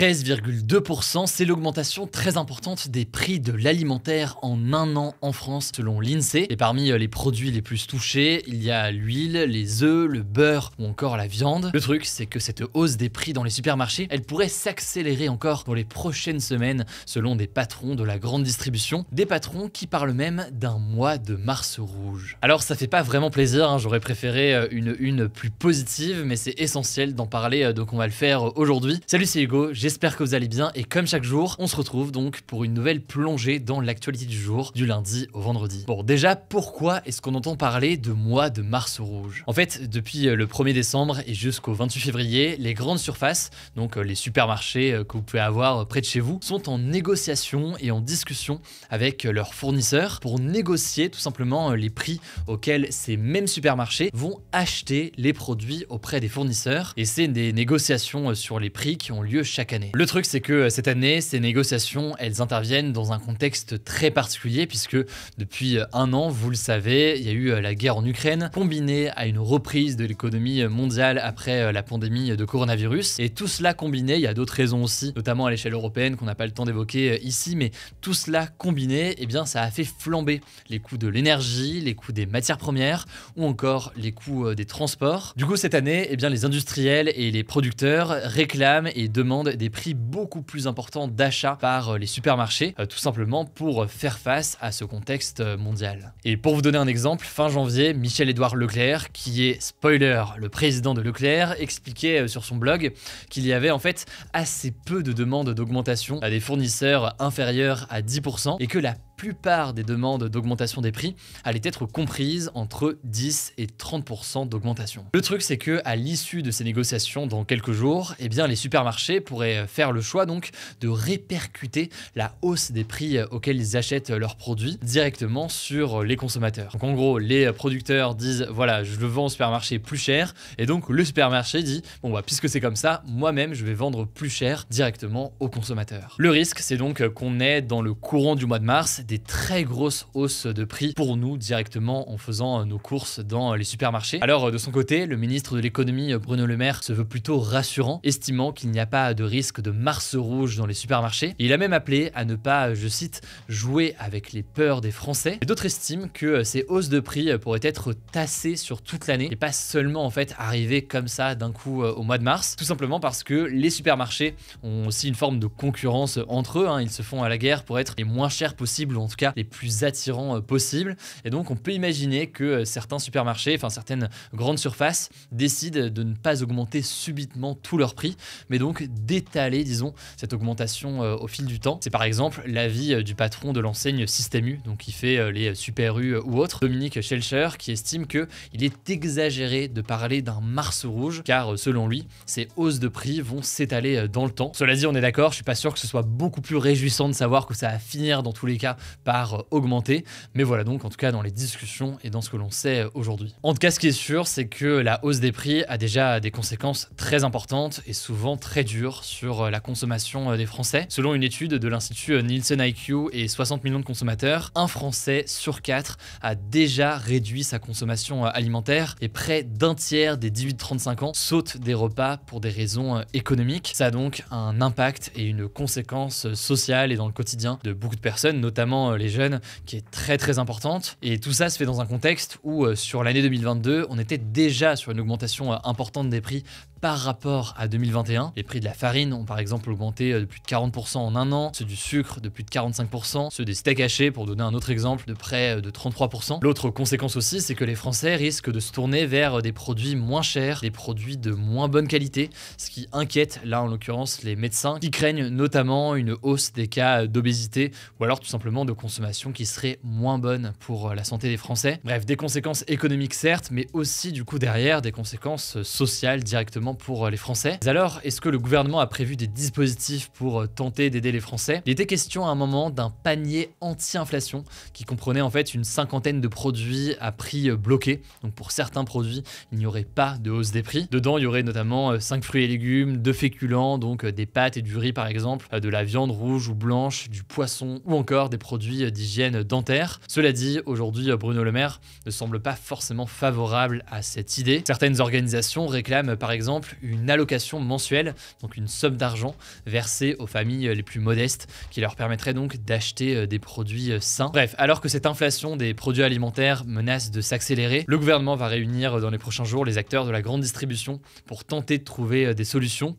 13,2%, c'est l'augmentation très importante des prix de l'alimentaire en un an en France selon l'INSEE. Et parmi les produits les plus touchés, il y a l'huile, les œufs, le beurre ou encore la viande. Le truc, c'est que cette hausse des prix dans les supermarchés, elle pourrait s'accélérer encore dans les prochaines semaines selon des patrons de la grande distribution, des patrons qui parlent même d'un mois de mars rouge. Alors ça fait pas vraiment plaisir, hein, j'aurais préféré une plus positive, mais c'est essentiel d'en parler, donc on va le faire aujourd'hui. Salut, c'est Hugo, j'espère que vous allez bien et comme chaque jour, on se retrouve donc pour une nouvelle plongée dans l'actualité du jour, du lundi au vendredi. Bon, déjà, pourquoi est-ce qu'on entend parler de mois de mars rouge? En fait, depuis le 1er décembre et jusqu'au 28 février, les grandes surfaces, donc les supermarchés que vous pouvez avoir près de chez vous, sont en négociation et en discussion avec leurs fournisseurs pour négocier tout simplement les prix auxquels ces mêmes supermarchés vont acheter les produits auprès des fournisseurs. Et c'est des négociations sur les prix qui ont lieu chaque année. Le truc, c'est que cette année, ces négociations, elles interviennent dans un contexte très particulier puisque depuis un an, vous le savez, il y a eu la guerre en Ukraine, combinée à une reprise de l'économie mondiale après la pandémie de coronavirus. Et tout cela combiné, il y a d'autres raisons aussi, notamment à l'échelle européenne qu'on n'a pas le temps d'évoquer ici, mais tout cela combiné, eh bien, ça a fait flamber les coûts de l'énergie, les coûts des matières premières ou encore les coûts des transports. Du coup, cette année, eh bien, les industriels et les producteurs réclament et demandent des prix beaucoup plus importants d'achat par les supermarchés, tout simplement pour faire face à ce contexte mondial. Et pour vous donner un exemple, fin janvier, Michel-Édouard Leclerc, qui est, spoiler, le président de Leclerc, expliquait sur son blog qu'il y avait en fait assez peu de demandes d'augmentation à des fournisseurs inférieurs à 10% et que la plupart des demandes d'augmentation des prix allaient être comprises entre 10 et 30% d'augmentation. Le truc, c'est que à l'issue de ces négociations dans quelques jours, eh bien, les supermarchés pourraient faire le choix donc de répercuter la hausse des prix auxquels ils achètent leurs produits directement sur les consommateurs. Donc en gros, les producteurs disent voilà, je le vends au supermarché plus cher et donc le supermarché dit bon bah puisque c'est comme ça, moi-même je vais vendre plus cher directement aux consommateurs. Le risque, c'est donc qu'on ait dans le courant du mois de mars des très grosses hausses de prix pour nous directement en faisant nos courses dans les supermarchés. Alors de son côté, le ministre de l'économie Bruno Le Maire se veut plutôt rassurant, estimant qu'il n'y a pas de risque de mars rouge dans les supermarchés. Et il a même appelé à ne pas, je cite, jouer avec les peurs des Français. Et d'autres estiment que ces hausses de prix pourraient être tassées sur toute l'année et pas seulement en fait arriver comme ça d'un coup au mois de mars, tout simplement parce que les supermarchés ont aussi une forme de concurrence entre eux, hein. Ils se font à la guerre pour être les moins chers possibles, en tout cas les plus attirants possibles. Et donc on peut imaginer que certains supermarchés, enfin certaines grandes surfaces décident de ne pas augmenter subitement tous leurs prix, mais donc d'étaler, disons, cette augmentation au fil du temps. C'est par exemple l'avis du patron de l'enseigne Système U, donc qui fait les Super U ou autres, Dominique Schelcher, qui estime qu'il est exagéré de parler d'un mars rouge, car selon lui, ces hausses de prix vont s'étaler dans le temps. Cela dit, on est d'accord, je suis pas sûr que ce soit beaucoup plus réjouissant de savoir que ça va finir dans tous les cas par augmenter, mais voilà donc en tout cas dans les discussions et dans ce que l'on sait aujourd'hui. En tout cas, ce qui est sûr, c'est que la hausse des prix a déjà des conséquences très importantes et souvent très dures sur la consommation des Français. Selon une étude de l'Institut Nielsen IQ et 60 millions de consommateurs, un Français sur 4 a déjà réduit sa consommation alimentaire et près d'un tiers des 18-35 ans sautent des repas pour des raisons économiques. Ça a donc un impact et une conséquence sociale et dans le quotidien de beaucoup de personnes, notamment les jeunes, qui est très importante. Et tout ça se fait dans un contexte où sur l'année 2022, on était déjà sur une augmentation importante des prix par rapport à 2021. Les prix de la farine ont par exemple augmenté de plus de 40% en un an, ceux du sucre de plus de 45%, ceux des steaks hachés, pour donner un autre exemple, de près de 33%. L'autre conséquence aussi, c'est que les Français risquent de se tourner vers des produits moins chers, des produits de moins bonne qualité, ce qui inquiète là en l'occurrence les médecins qui craignent notamment une hausse des cas d'obésité ou alors tout simplement de consommation qui serait moins bonne pour la santé des Français. Bref, des conséquences économiques certes, mais aussi du coup derrière des conséquences sociales directement pour les Français. Alors, est-ce que le gouvernement a prévu des dispositifs pour tenter d'aider les Français? Il était question à un moment d'un panier anti-inflation qui comprenait en fait une cinquantaine de produits à prix bloqué. Donc pour certains produits, il n'y aurait pas de hausse des prix. Dedans, il y aurait notamment 5 fruits et légumes, 2 féculents, donc des pâtes et du riz par exemple, de la viande rouge ou blanche, du poisson ou encore des produits d'hygiène dentaire. Cela dit, aujourd'hui, Bruno Le Maire ne semble pas forcément favorable à cette idée. Certaines organisations réclament par exemple exemple une allocation mensuelle, donc une somme d'argent versée aux familles les plus modestes, qui leur permettrait donc d'acheter des produits sains. Bref, alors que cette inflation des produits alimentaires menace de s'accélérer, le gouvernement va réunir dans les prochains jours les acteurs de la grande distribution pour tenter de trouver des solutions.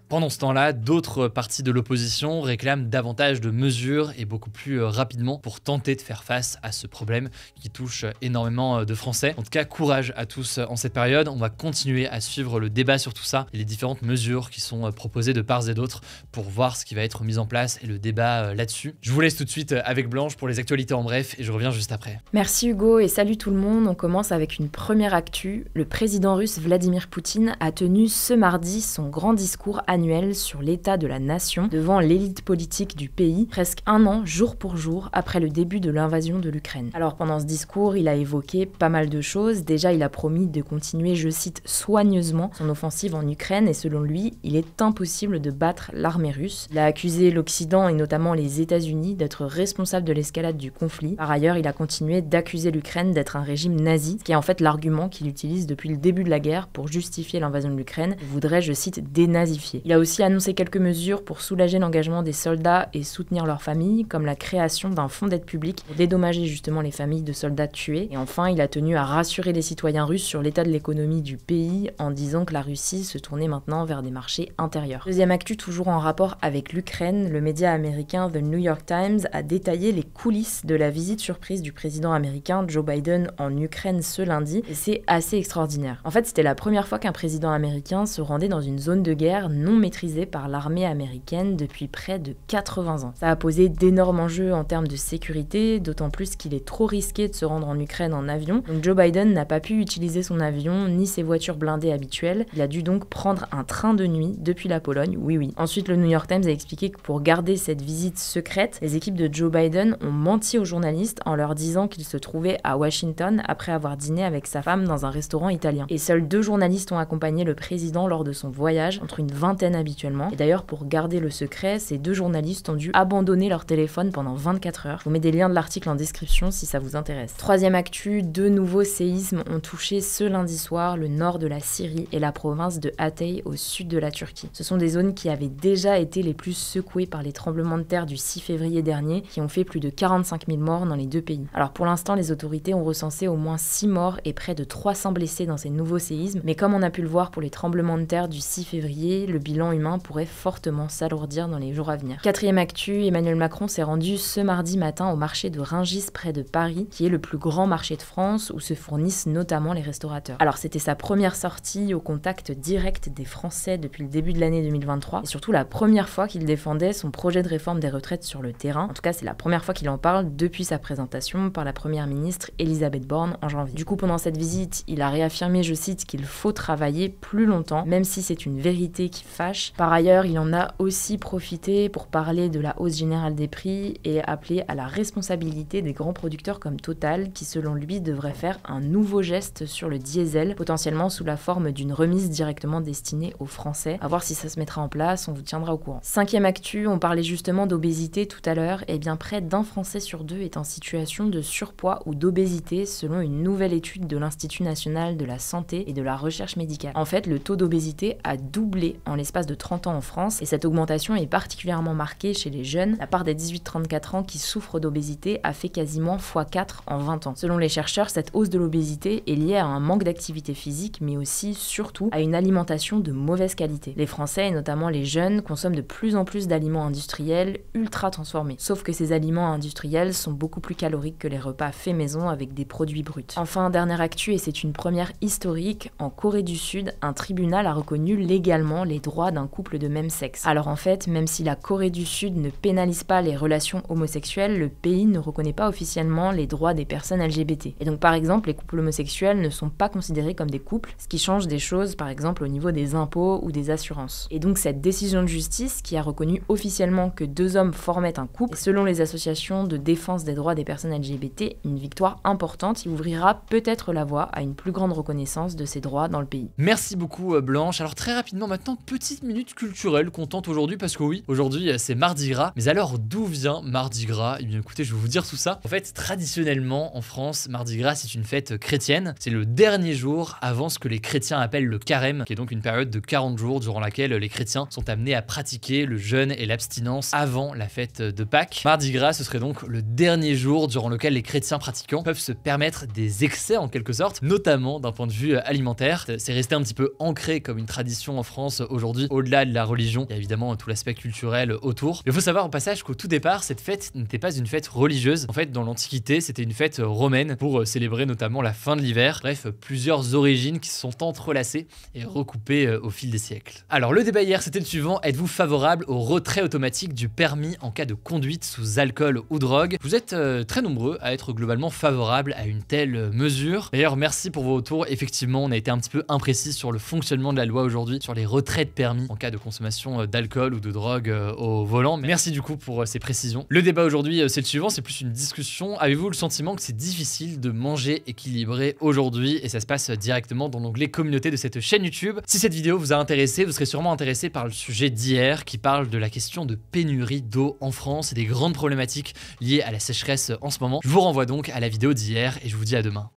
Pendant ce temps-là, d'autres partis de l'opposition réclament davantage de mesures et beaucoup plus rapidement pour tenter de faire face à ce problème qui touche énormément de Français. En tout cas, courage à tous en cette période. On va continuer à suivre le débat sur tout ça et les différentes mesures qui sont proposées de part et d'autre pour voir ce qui va être mis en place et le débat là-dessus. Je vous laisse tout de suite avec Blanche pour les actualités en bref et je reviens juste après. Merci Hugo et salut tout le monde. On commence avec une première actu. Le président russe Vladimir Poutine a tenu ce mardi son grand discours annuel sur l'état de la nation devant l'élite politique du pays, presque un an, jour pour jour, après le début de l'invasion de l'Ukraine. Alors pendant ce discours, il a évoqué pas mal de choses. Déjà, il a promis de continuer, je cite, soigneusement son offensive en Ukraine et selon lui, il est impossible de battre l'armée russe. Il a accusé l'Occident et notamment les États-Unis d'être responsables de l'escalade du conflit. Par ailleurs, il a continué d'accuser l'Ukraine d'être un régime nazi, ce qui est en fait l'argument qu'il utilise depuis le début de la guerre pour justifier l'invasion de l'Ukraine. Il voudrait, je cite, dénazifier. Il a aussi annoncé quelques mesures pour soulager l'engagement des soldats et soutenir leurs familles, comme la création d'un fonds d'aide publique pour dédommager justement les familles de soldats tués. Et enfin, il a tenu à rassurer les citoyens russes sur l'état de l'économie du pays en disant que la Russie se tournait maintenant vers des marchés intérieurs. Deuxième actu, toujours en rapport avec l'Ukraine, le média américain The New York Times a détaillé les coulisses de la visite surprise du président américain Joe Biden en Ukraine ce lundi, et c'est assez extraordinaire. En fait, c'était la première fois qu'un président américain se rendait dans une zone de guerre non maîtrisée par l'armée américaine depuis près de 80 ans. Ça a posé d'énormes enjeux en termes de sécurité, d'autant plus qu'il est trop risqué de se rendre en Ukraine en avion. Donc Joe Biden n'a pas pu utiliser son avion ni ses voitures blindées habituelles. Il a dû donc prendre un train de nuit depuis la Pologne, oui. Ensuite, le New York Times a expliqué que pour garder cette visite secrète, les équipes de Joe Biden ont menti aux journalistes en leur disant qu'il se trouvait à Washington après avoir dîné avec sa femme dans un restaurant italien. Et seuls 2 journalistes ont accompagné le président lors de son voyage, entre une vingtaine habituellement. Et d'ailleurs, pour garder le secret, ces 2 journalistes ont dû abandonner leur téléphone pendant 24 heures. Je vous mets des liens de l'article en description si ça vous intéresse. Troisième actu, 2 nouveaux séismes ont touché ce lundi soir le nord de la Syrie et la province de Hatay au sud de la Turquie. Ce sont des zones qui avaient déjà été les plus secouées par les tremblements de terre du 6 février dernier, qui ont fait plus de 45 000 morts dans les 2 pays. Alors pour l'instant, les autorités ont recensé au moins 6 morts et près de 300 blessés dans ces nouveaux séismes, mais comme on a pu le voir pour les tremblements de terre du 6 février, le bilan humain pourrait fortement s'alourdir dans les jours à venir. Quatrième actu, Emmanuel Macron s'est rendu ce mardi matin au marché de Rungis près de Paris, qui est le plus grand marché de France où se fournissent notamment les restaurateurs. Alors c'était sa première sortie au contact direct des Français depuis le début de l'année 2023 et surtout la première fois qu'il défendait son projet de réforme des retraites sur le terrain. En tout cas, c'est la première fois qu'il en parle depuis sa présentation par la première ministre Elisabeth Borne en janvier. Du coup, pendant cette visite, il a réaffirmé, je cite, qu'il faut travailler plus longtemps, même si c'est une vérité qui fâche. Par ailleurs, il en a aussi profité pour parler de la hausse générale des prix et appeler à la responsabilité des grands producteurs comme Total, qui selon lui devrait faire un nouveau geste sur le diesel, potentiellement sous la forme d'une remise directement destinée aux Français. À voir si ça se mettra en place, on vous tiendra au courant. Cinquième actu, on parlait justement d'obésité tout à l'heure, et bien près d'1 Français sur 2 est en situation de surpoids ou d'obésité selon une nouvelle étude de l'Institut national de la santé et de la recherche médicale. En fait, le taux d'obésité a doublé en l'espace de 30 ans en France, et cette augmentation est particulièrement marquée chez les jeunes. La part des 18-34 ans qui souffrent d'obésité a fait quasiment x4 en 20 ans. Selon les chercheurs, cette hausse de l'obésité est liée à un manque d'activité physique, mais aussi, surtout, à une alimentation de mauvaise qualité. Les Français, et notamment les jeunes, consomment de plus en plus d'aliments industriels ultra transformés. Sauf que ces aliments industriels sont beaucoup plus caloriques que les repas faits maison avec des produits bruts. Enfin, dernière actu, et c'est une première historique, en Corée du Sud, un tribunal a reconnu légalement les droits d'un couple de même sexe. Alors en fait, même si la Corée du Sud ne pénalise pas les relations homosexuelles, le pays ne reconnaît pas officiellement les droits des personnes LGBT. Et donc par exemple, les couples homosexuels ne sont pas considérés comme des couples, ce qui change des choses par exemple au niveau des impôts ou des assurances. Et donc cette décision de justice, qui a reconnu officiellement que 2 hommes formaient un couple, est selon les associations de défense des droits des personnes LGBT, une victoire importante qui ouvrira peut-être la voie à une plus grande reconnaissance de ces droits dans le pays. Merci beaucoup Blanche. Alors très rapidement maintenant, petit petite minute culturelle qu'on tente aujourd'hui parce que oui, aujourd'hui c'est Mardi Gras. Mais alors d'où vient Mardi Gras? Eh bien écoutez, je vais vous dire tout ça. En fait, traditionnellement en France, Mardi Gras c'est une fête chrétienne. C'est le dernier jour avant ce que les chrétiens appellent le carême, qui est donc une période de 40 jours durant laquelle les chrétiens sont amenés à pratiquer le jeûne et l'abstinence avant la fête de Pâques. Mardi Gras, ce serait donc le dernier jour durant lequel les chrétiens pratiquants peuvent se permettre des excès en quelque sorte, notamment d'un point de vue alimentaire. C'est resté un petit peu ancré comme une tradition en France aujourd'hui, au-delà de la religion. Il y a évidemment tout l'aspect culturel autour. Mais il faut savoir au passage qu'au tout départ, cette fête n'était pas une fête religieuse. En fait, dans l'Antiquité, c'était une fête romaine pour célébrer notamment la fin de l'hiver. Bref, plusieurs origines qui se sont entrelacées et recoupées au fil des siècles. Alors, le débat hier, c'était le suivant. Êtes-vous favorable au retrait automatique du permis en cas de conduite sous alcool ou drogue? Vous êtes très nombreux à être globalement favorables à une telle mesure. D'ailleurs, merci pour vos retours. Effectivement, on a été un petit peu imprécis sur le fonctionnement de la loi aujourd'hui, sur les retraits de permis en cas de consommation d'alcool ou de drogue au volant. Merci du coup pour ces précisions. Le débat aujourd'hui, c'est le suivant, c'est plus une discussion. Avez-vous le sentiment que c'est difficile de manger équilibré aujourd'hui? Et ça se passe directement dans l'onglet communauté de cette chaîne YouTube. Si cette vidéo vous a intéressé, vous serez sûrement intéressé par le sujet d'hier qui parle de la question de pénurie d'eau en France et des grandes problématiques liées à la sécheresse en ce moment. Je vous renvoie donc à la vidéo d'hier et je vous dis à demain.